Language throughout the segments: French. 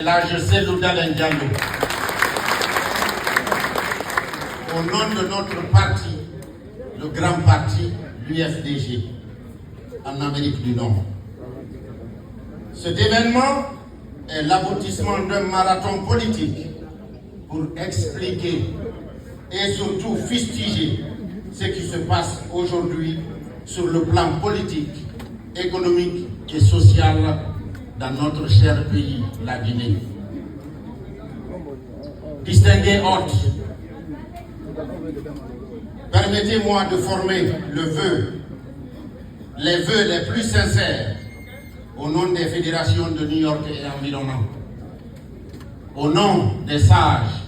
Là, je salue Ndiallo. Au nom de notre parti, le grand parti, l'UFDG, en Amérique du Nord. Cet événement est l'aboutissement d'un marathon politique pour expliquer et surtout fustiger ce qui se passe aujourd'hui sur le plan politique, économique et social dans notre cher pays, la Guinée. Distingués hôtes, permettez-moi de former les vœux les plus sincères au nom des fédérations de New York et environnant, au nom des sages,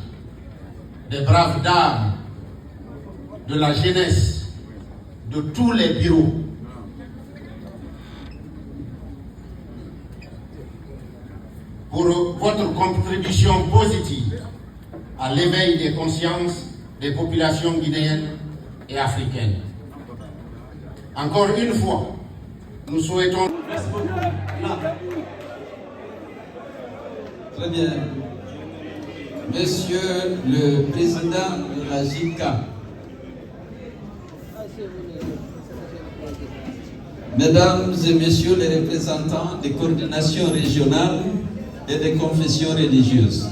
des braves dames, de la jeunesse, de tous les bureaux. Pour votre contribution positive à l'éveil des consciences des populations guinéennes et africaines. Encore une fois, nous souhaitons... Très bien. Monsieur le Président de la JICA, Mesdames et Messieurs les représentants des coordinations régionales et des confessions religieuses,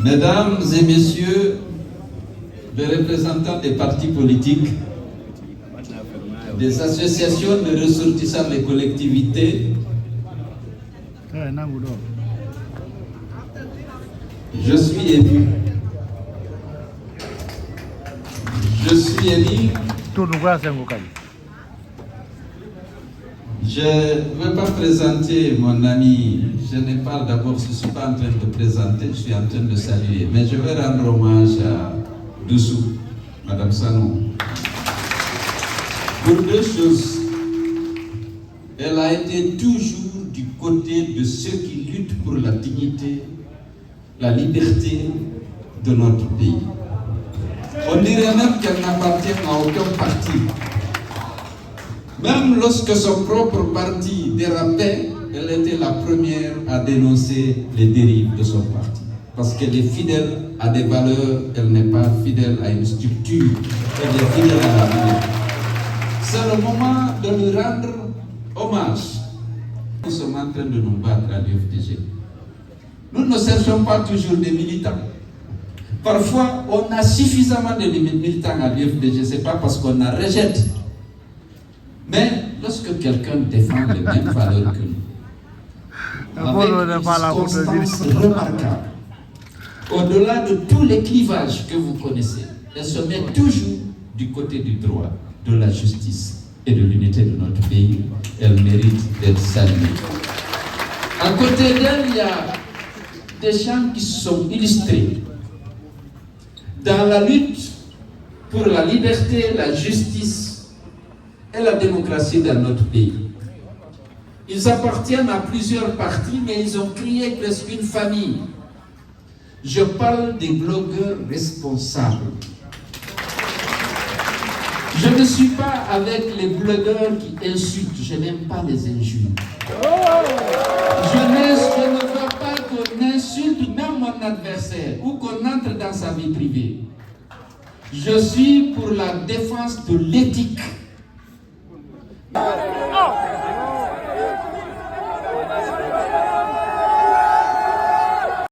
Mesdames et Messieurs les représentants des partis politiques, des associations de ressortissants des collectivités, je suis élu. Je ne veux pas présenter mon ami, je ne parle d'abord, je ne suis pas en train de présenter, je suis en train de saluer. Mais je vais rendre hommage à Doussou, Madame Sanou. Pour deux choses. Elle a été toujours du côté de ceux qui luttent pour la dignité, la liberté de notre pays. On dirait même qu'elle n'appartient à aucun parti. Même lorsque son propre parti dérapait, elle était la première à dénoncer les dérives de son parti. Parce qu'elle est fidèle à des valeurs, elle n'est pas fidèle à une structure, elle est fidèle à la vie. C'est le moment de lui rendre hommage. Nous sommes en train de nous battre à l'UFDG. Nous ne cherchons pas toujours des militants. Parfois, on a suffisamment de militants à l'UFDG, ce n'est pas parce qu'on en rejette. Mais lorsque quelqu'un défend les mêmes valeurs que nous, avec une constance remarquable, au-delà de tous les clivages que vous connaissez, elle se met toujours du côté du droit, de la justice et de l'unité de notre pays. Elle mérite d'être saluée. À côté d'elle, il y a des gens qui sont illustrés dans la lutte pour la liberté, la justice et la démocratie dans notre pays. Ils appartiennent à plusieurs partis, mais ils ont créé presque une famille. Je parle des blogueurs responsables. Je ne suis pas avec les blogueurs qui insultent, je n'aime pas les injures. Je ne veux pas qu'on insulte même mon adversaire ou qu'on entre dans sa vie privée. Je suis pour la défense de l'éthique.